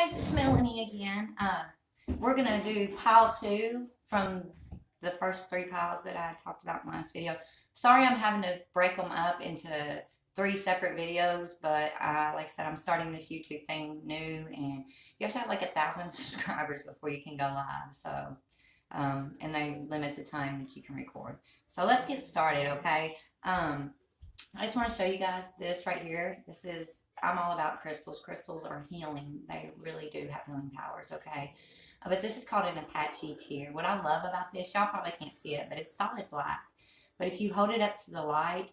guys, it's Melanie again. We're going to do pile 2 from the first 3 piles that I talked about in my last video. Sorry I'm having to break them up into 3 separate videos, but like I said, I'm starting this YouTube thing new, and you have to have like 1,000 subscribers before you can go live. So, and they limit the time that you can record. So let's get started, okay? I just want to show you guys this right here. I'm all about crystals. Crystals are healing. They really do have healing powers, okay? But this is called an Apache tear. What I love about this, y'all probably can't see it, but it's solid black. But if you hold it up to the light,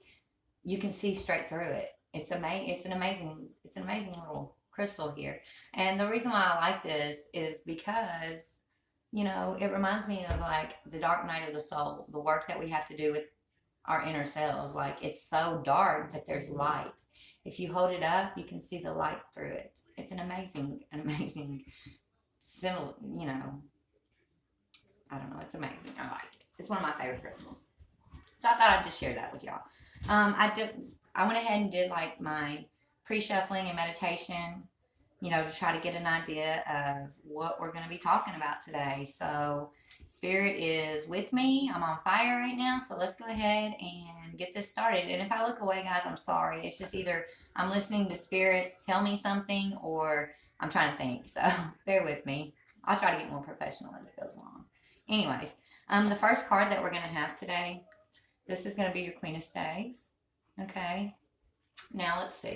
you can see straight through it. It's an amazing little crystal here. And the reason why I like this is because, you know, it reminds me of like the dark night of the soul, the work that we have to do with our inner selves. Like, it's so dark, but there's light. If you hold it up, you can see the light through it. It's an amazing symbol, you know. I don't know, it's amazing. I like it. It's one of my favorite crystals. So I thought I'd just share that with y'all. I went ahead and did like my pre-shuffling and meditation, you know, to try to get an idea of what we're going to be talking about today. So Spirit is with me. I'm on fire right now. So let's go ahead and get this started. And if I look away, guys, I'm sorry. It's just either I'm listening to Spirit tell me something, or I'm trying to think. So bear with me. I'll try to get more professional as it goes along. Anyways, the first card that we're going to have today, this is going to be your Queen of Staves. Okay. Now let's see.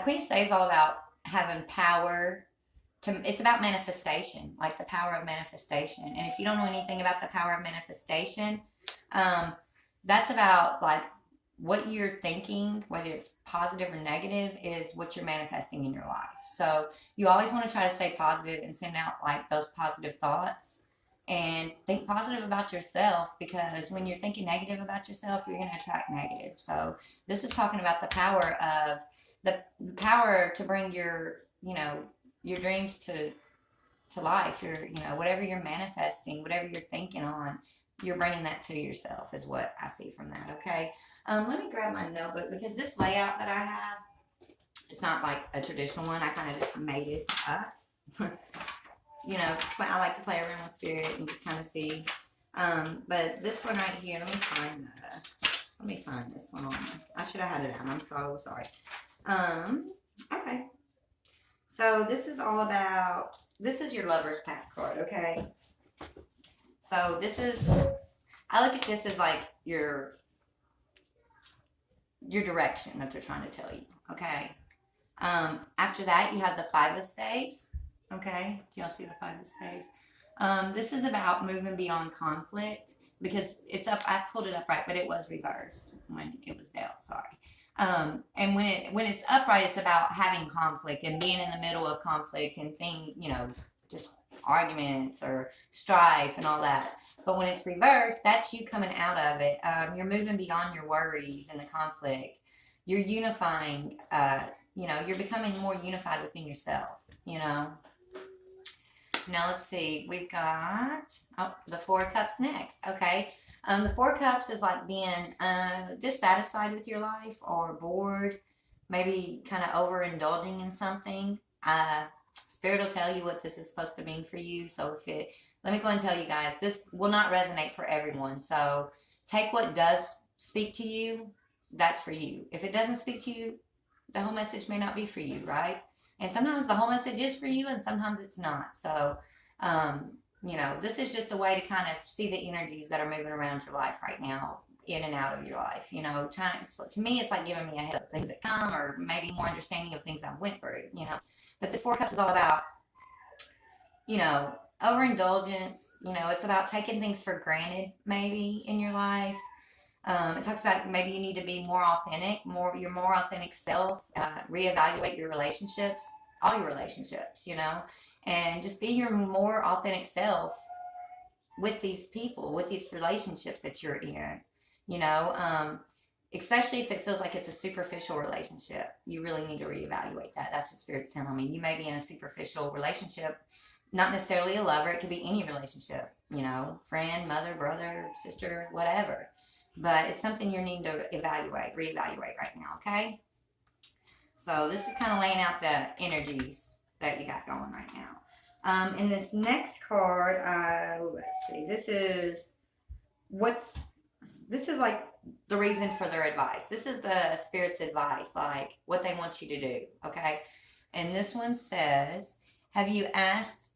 Queen of Staves is all about having power. It's about manifestation, like the power of manifestation. And if you don't know anything about the power of manifestation, that's about like what you're thinking, whether it's positive or negative, is what you're manifesting in your life. So you always want to try to stay positive and send out like those positive thoughts, and think positive about yourself, because when you're thinking negative about yourself, you're going to attract negative. So this is talking about the power to bring your, you know, your dreams to life. You know, whatever you're manifesting, whatever you're thinking on, you're bringing that to yourself, is what I see from that. Okay. Let me grab my notebook, because this layout that I have, it's not like a traditional one. I kind of just made it up. You know, I like to play around with Spirit and just kind of see. But this one right here, let me find this one on. I should have had it out. I'm so sorry. Okay. So this is all about, this is your Lover's Path card, okay? So this is, I look at this as like your direction that they're trying to tell you, okay? After that, you have the Five of Staves, okay? Do y'all see the Five of Staves? This is about moving beyond conflict, because it's up, I pulled it up right, but it was reversed when it was dealt, sorry. And when it's upright, it's about having conflict and being in the middle of conflict and you know, just arguments or strife and all that. But when it's reversed, that's you coming out of it. You're moving beyond your worries and the conflict. You're unifying, you know, you're becoming more unified within yourself, you know. Now let's see, we've got, the Four of Cups next, okay. The Four of Cups is like being dissatisfied with your life or bored, maybe kind of overindulging in something. Spirit will tell you what this is supposed to mean for you. So let me go and tell you guys, this will not resonate for everyone. So take what does speak to you, that's for you. If it doesn't speak to you, the whole message may not be for you, right? And sometimes the whole message is for you, and sometimes it's not. So, you know, this is just a way to kind of see the energies that are moving around your life right now, in and out of your life. You know, to me, it's like giving me a head up things that come, or maybe more understanding of things I went through, you know. But this Four of Cups is all about, you know, overindulgence. You know, it's about taking things for granted, maybe, in your life. It talks about maybe you need to be more authentic, your more authentic self, reevaluate your relationships, all your relationships, you know, and just be your more authentic self with these people, with these relationships that you're in, you know, especially if it feels like it's a superficial relationship. You really need to reevaluate that. That's what Spirit's telling me. You may be in a superficial relationship, not necessarily a lover. It could be any relationship, you know, friend, mother, brother, sister, whatever. But it's something you need to reevaluate right now, okay? So this is kind of laying out the energies that you got going right now. And this next card, let's see, this is like the reason for their advice. This is the Spirit's advice, like what they want you to do, okay? And this one says, have you asked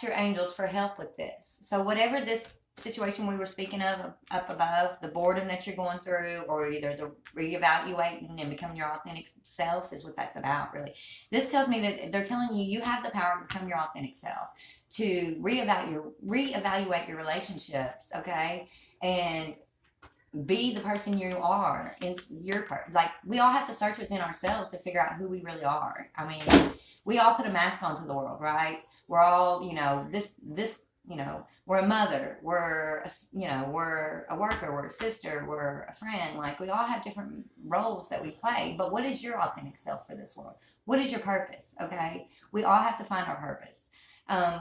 your angels for help with this? So whatever this situation we were speaking of up above, the boredom that you're going through, or either the reevaluating and becoming your authentic self, is what that's about, really. This tells me that they're telling you have the power to become your authentic self, to reevaluate your relationships, okay, and be the person you are. Is your part. Like, we all have to search within ourselves to figure out who we really are. I mean, we all put a mask onto the world, right? We're all, we're a mother, we're a worker, we're a sister, we're a friend. Like, we all have different roles that we play. But what is your authentic self for this world? What is your purpose? Okay, we all have to find our purpose.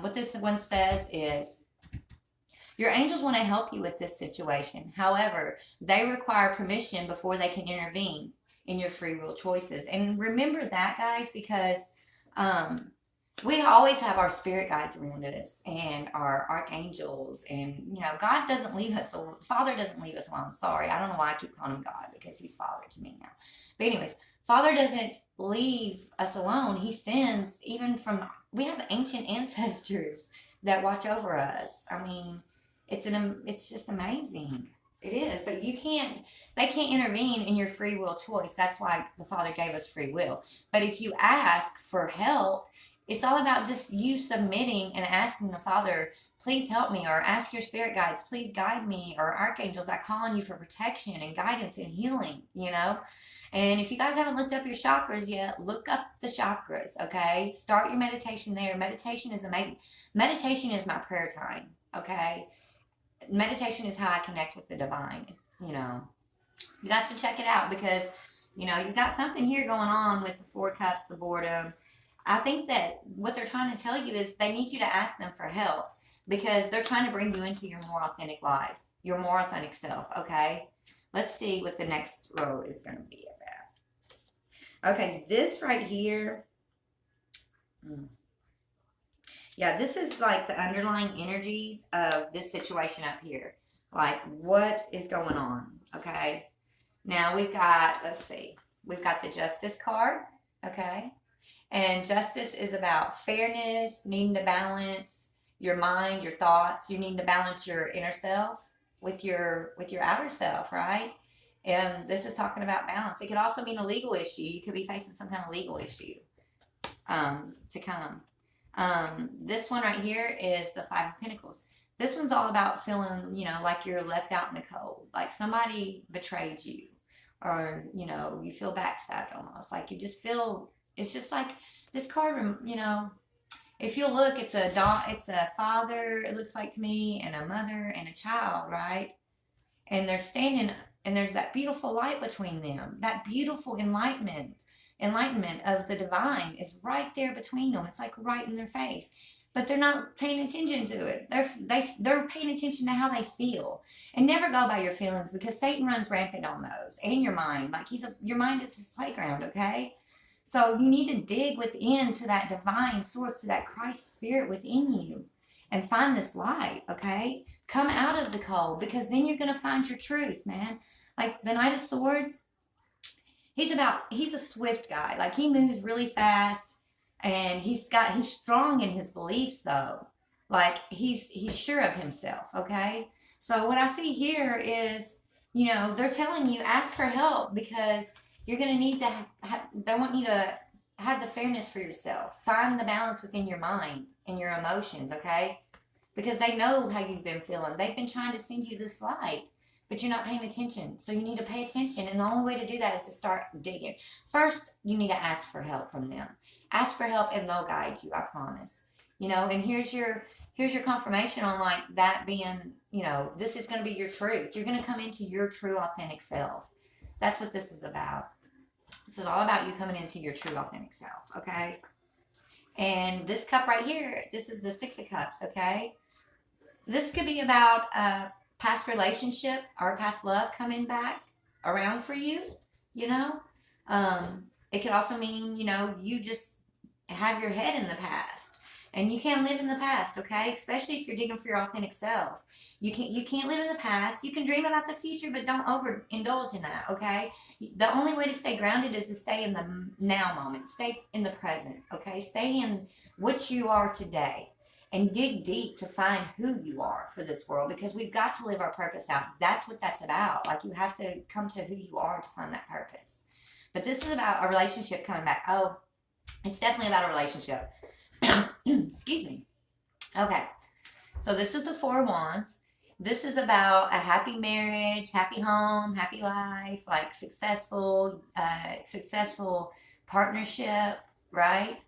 What this one says is, your angels want to help you with this situation. However, they require permission before they can intervene in your free will choices. And remember that, guys, because we always have our spirit guides around us and our archangels. And, God doesn't leave us alone. Father doesn't leave us alone. Sorry, I don't know why I keep calling him God, because he's Father to me now. But anyways, Father doesn't leave us alone. He sends, we have ancient ancestors that watch over us. I mean, it's just amazing. It is, but they can't intervene in your free will choice. That's why the Father gave us free will. But if you ask for help, it's all about just you submitting and asking the Father, please help me, or ask your spirit guides, please guide me, or archangels, I call on you for protection and guidance and healing, And if you guys haven't looked up your chakras yet, look up the chakras, okay? Start your meditation there. Meditation is amazing. Meditation is my prayer time, okay? Meditation is how I connect with the divine, You guys should check it out, because, you've got something here going on with the 4 cups, the boredom. I think that what they're trying to tell you is they need you to ask them for help, because they're trying to bring you into your more authentic life, your more authentic self, okay? Let's see what the next row is going to be about. Okay, this right here. Yeah, this is like the underlying energies of this situation up here. Like, what is going on, okay? Now, we've got, we've got the Justice card, okay? And justice is about fairness, needing to balance your mind, your thoughts. You need to balance your inner self with your outer self, right? And this is talking about balance. It could also mean a legal issue. You could be facing some kind of legal issue to come. This one right here is the 5 of Pentacles. This one's all about feeling, like you're left out in the cold, like somebody betrayed you, or, you feel backstabbed almost, like you just feel, it's just like this card, if you look, it's a father, it looks like to me, and a mother and a child, right? And they're standing, and there's that beautiful light between them, that beautiful enlightenment of the divine is right there between them. It's like right in their face, but they're not paying attention to it. They're paying attention to how they feel, and never go by your feelings, because Satan runs rampant on those, and your mind. Like, your mind is his playground, okay? So you need to dig within to that divine source, to that Christ spirit within you, and find this light, okay? Come out of the cold, because then you're going to find your truth, man. Like the Knight of Swords, he's a swift guy. Like, he moves really fast, and he's strong in his beliefs, though. Like, he's sure of himself, okay? So what I see here is, they're telling you, ask for help, because you're going to need to they want you to have the fairness for yourself. Find the balance within your mind and your emotions, okay? Because they know how you've been feeling. They've been trying to send you this light, but you're not paying attention. So you need to pay attention, and the only way to do that is to start digging. First, you need to ask for help from them. Ask for help, and they'll guide you, I promise. And here's your confirmation on, like, that being, this is going to be your truth. You're going to come into your true, authentic self. That's what this is about. This is all about you coming into your true, authentic self, okay? And this cup right here, this is the 6 of Cups, okay? This could be about a past relationship or past love coming back around for you, It could also mean, you know, you just have your head in the past. And you can't live in the past, okay? Especially if you're digging for your authentic self. You can't live in the past. You can dream about the future, but don't overindulge in that, okay? The only way to stay grounded is to stay in the now moment. Stay in the present, okay? Stay in what you are today. And dig deep to find who you are for this world, because we've got to live our purpose out. That's what that's about. Like, you have to come to who you are to find that purpose. But this is about a relationship coming back. Oh, it's definitely about a relationship. Excuse me. Okay. So this is the Four of Wands. This is about a happy marriage, happy home, happy life, like successful partnership, right?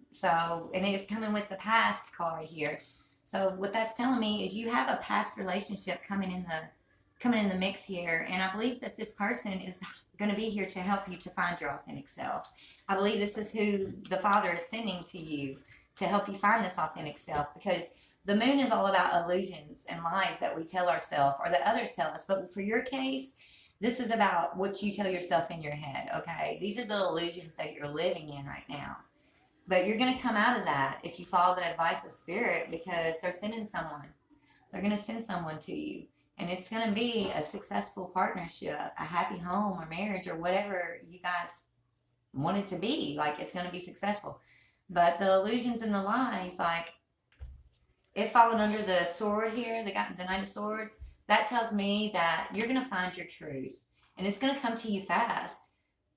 So, and it's coming with the past card here. So what that's telling me is you have a past relationship coming in the mix here, and I believe that this person is going to be here to help you to find your authentic self. I believe this is who the Father is sending to you to help you find this authentic self, because the moon is all about illusions and lies that we tell ourselves or that others tell us. But for your case, this is about what you tell yourself in your head, okay? These are the illusions that you're living in right now. But you're going to come out of that if you follow the advice of Spirit, because they're sending someone. They're going to send someone to you. And it's going to be a successful partnership, a happy home or marriage or whatever you guys want it to be. Like, it's going to be successful. But the illusions and the lies, like, it falling under the sword here, the Knight of Swords, that tells me that you're going to find your truth. And it's going to come to you fast.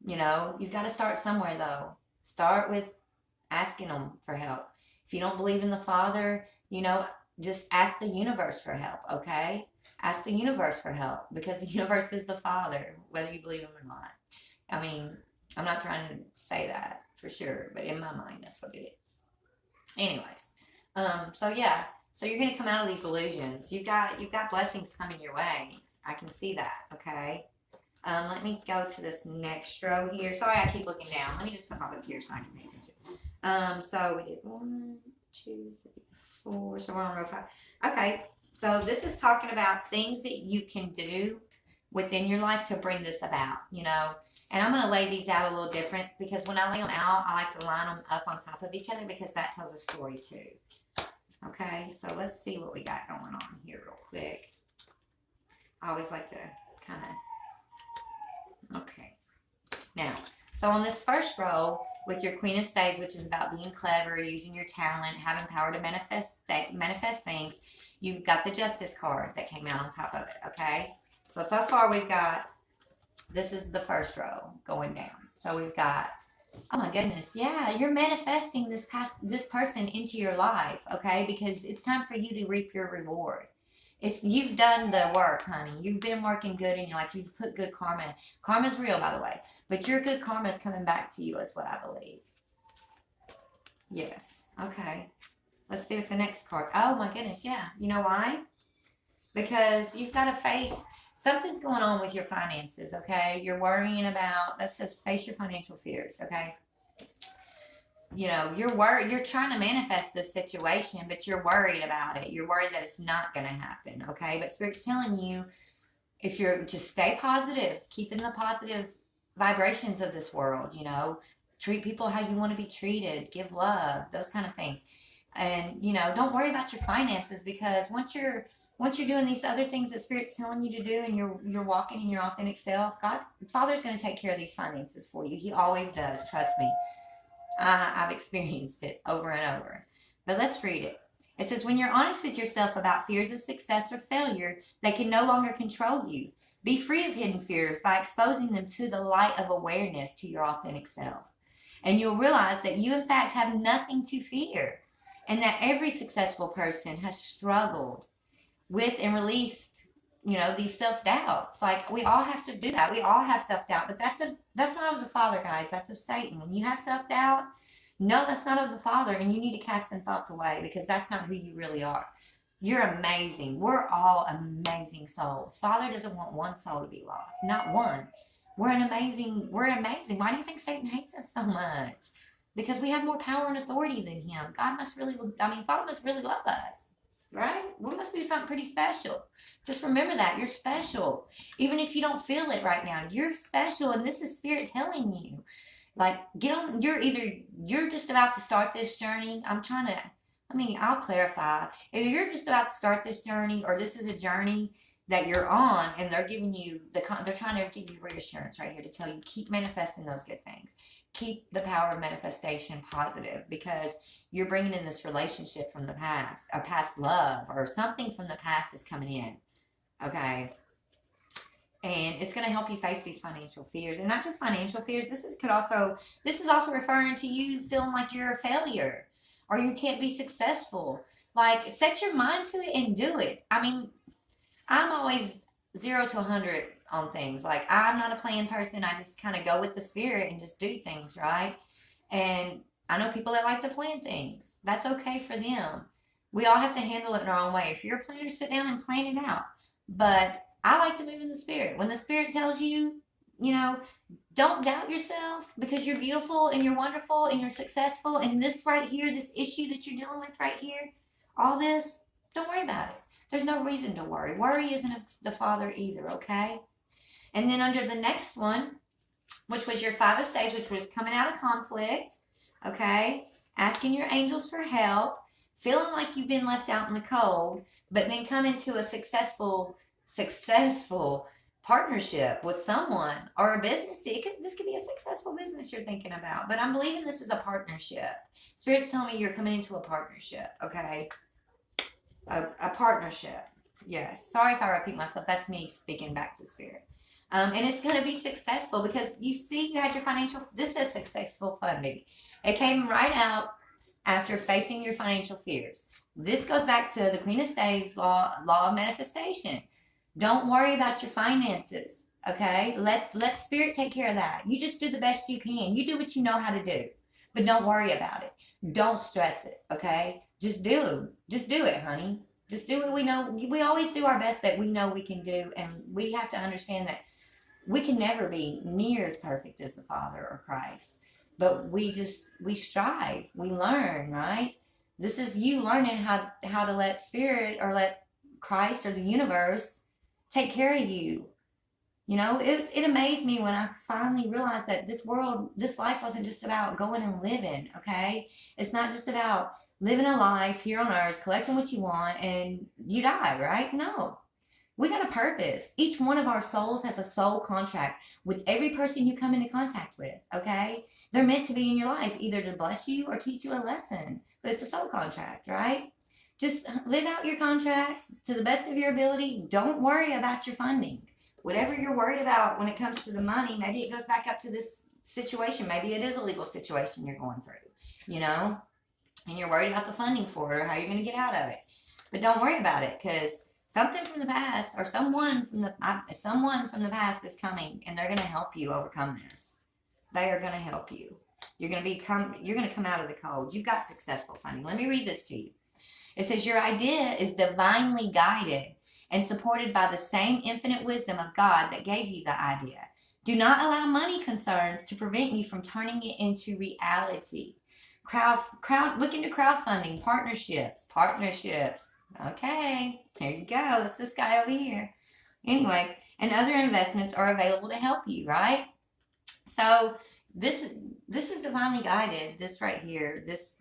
You know, you've got to start somewhere, though. Start with asking them for help. If you don't believe in the Father, you know, just ask the universe for help, okay? Ask the universe for help, because the universe is the Father, whether you believe him or not. I mean, I'm not trying to say that for sure, but in my mind, that's what it is. Anyways, so yeah, so you're going to come out of these illusions. You've got blessings coming your way. I can see that, okay? Let me go to this next row here. Sorry, I keep looking down. Let me just put my book here so I can pay attention. So we did 1, 2, 3, 4. So we're on row 5. Okay, so this is talking about things that you can do within your life to bring this about, you know. And I'm going to lay these out a little different, because when I lay them out, I like to line them up on top of each other, because that tells a story too. Okay, so let's see what we got going on here real quick. I always like to kind of... Okay. Now, so on this first row, with your Queen of Spades, which is about being clever, using your talent, having power to manifest things, you've got the Justice card that came out on top of it, okay? So far we've got, this is the first row going down. So we've got, oh my goodness, yeah, you're manifesting this person into your life, okay? Because it's time for you to reap your reward. You've done the work, honey. You've been working good in your life. You've put good karma in. Karma's real, by the way. But your good karma is coming back to you, is what I believe. Yes. Okay. Let's see what the next card. Oh, my goodness. Yeah. You know why? Because you've got to face... Something's going on with your finances, okay? You're worrying about... That says face your financial fears, okay? You know, you're trying to manifest this situation, but you're worried about it. You're worried that it's not going to happen, okay? But Spirit's telling you, if you're just stay positive, keep in the positive vibrations of this world, you know, treat people how you want to be treated, give love, those kind of things. And, you know, don't worry about your finances, because once you're doing these other things that Spirit's telling you to do, and you're walking in your authentic self, Father's going to take care of these finances for you. He always does, trust me. I've experienced it over and over. But let's read it. It says, when you're honest with yourself about fears of success or failure, they can no longer control you. Be free of hidden fears by exposing them to the light of awareness to your authentic self. And you'll realize that you, in fact, have nothing to fear, and that every successful person has struggled with and released, you know, these self-doubts. Like, we all have to do that. We all have self-doubt, but that's not of the Father, guys. That's of Satan. When you have self-doubt, no, that's not of the Father, and you need to cast them thoughts away, because that's not who you really are. You're amazing. We're all amazing souls. Father doesn't want one soul to be lost. Not one. We're amazing. Why do you think Satan hates us so much? Because we have more power and authority than him. Father must really love us. Right? We must do something pretty special. Just remember that. You're special. Even if you don't feel it right now, you're special, and this is Spirit telling you. Like, you're just about to start this journey. I'll clarify. Either you're just about to start this journey, or this is a journey that you're on, and they're giving you they're trying to give you reassurance right here to tell you, keep manifesting those good things. Keep the power of manifestation positive, because you're bringing in this relationship from the past, a past love, or something from the past is coming in. Okay. And it's going to help you face these financial fears, and not just financial fears. This is also referring to you feeling like you're a failure or you can't be successful. Like, set your mind to it and do it. I mean, I'm always 0 to 100 on things. Like, I'm not a plan person. I just kind of go with the spirit and just do things, right? And I know people that like to plan things. That's okay for them. We all have to handle it in our own way. If you're a planner, sit down and plan it out. But I like to move in the spirit. When the spirit tells you, don't doubt yourself, because you're beautiful and you're wonderful and you're successful. And this right here, this issue that you're dealing with right here, all this, don't worry about it. There's no reason to worry. Worry isn't the Father either, okay? And then under the next one, which was your 5 of Spades, which was coming out of conflict, okay? Asking your angels for help, feeling like you've been left out in the cold, but then coming to a successful partnership with someone, or a business. This could be a successful business you're thinking about, but I'm believing this is a partnership. Spirit's telling me you're coming into a partnership, okay? A partnership. Yes. Sorry if I repeat myself. That's me speaking back to Spirit. And it's going to be successful, because you see, you had your this is successful funding. It came right out after facing your financial fears. This goes back to the Queen of Spades law of manifestation. Don't worry about your finances, okay? Let Spirit take care of that. You just do the best you can. You do what you know how to do, but don't worry about it. Don't stress it, okay? Just do it, honey. Just do what we know. We always do our best that we know we can do, and we have to understand that we can never be near as perfect as the Father or Christ, but we strive, we learn, right? This is you learning how to let Spirit, or let Christ, or the universe take care of you. It amazed me when I finally realized that this life wasn't just about going and living, okay? It's not just about living a life here on earth, collecting what you want, and you die, right? No. We got a purpose. Each one of our souls has a soul contract with every person you come into contact with, okay? They're meant to be in your life, either to bless you or teach you a lesson. But it's a soul contract, right? Just live out your contracts to the best of your ability. Don't worry about your funding. Whatever you're worried about when it comes to the money, maybe it goes back up to this situation. Maybe it is a legal situation you're going through, and you're worried about the funding for it, or how you're going to get out of it. But don't worry about it, because something from the past, or someone from the past is coming, and they're going to help you overcome this. They are going to help you. You're going to come out of the cold. You've got successful funding. Let me read this to you. It says, your idea is divinely guided and supported by the same infinite wisdom of God that gave you the idea. Do not allow money concerns to prevent you from turning it into reality. Look into crowdfunding, partnerships. Okay, here you go. That's this guy over here. Anyways, and other investments are available to help you, right? So this is divinely guided. This right here, this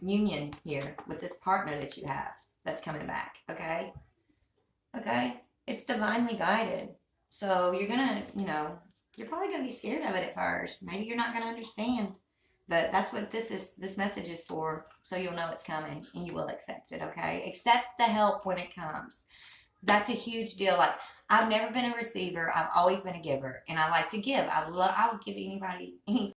union here with this partner that you have that's coming back, okay? It's divinely guided. So you're gonna, you're probably gonna be scared of it at first. Maybe you're not gonna understand, but that's what this message is for, so you'll know it's coming and you will accept it, okay? Accept the help when it comes. That's a huge deal. Like, I've never been a receiver. I've always been a giver, and I like to give. I would give anybody anything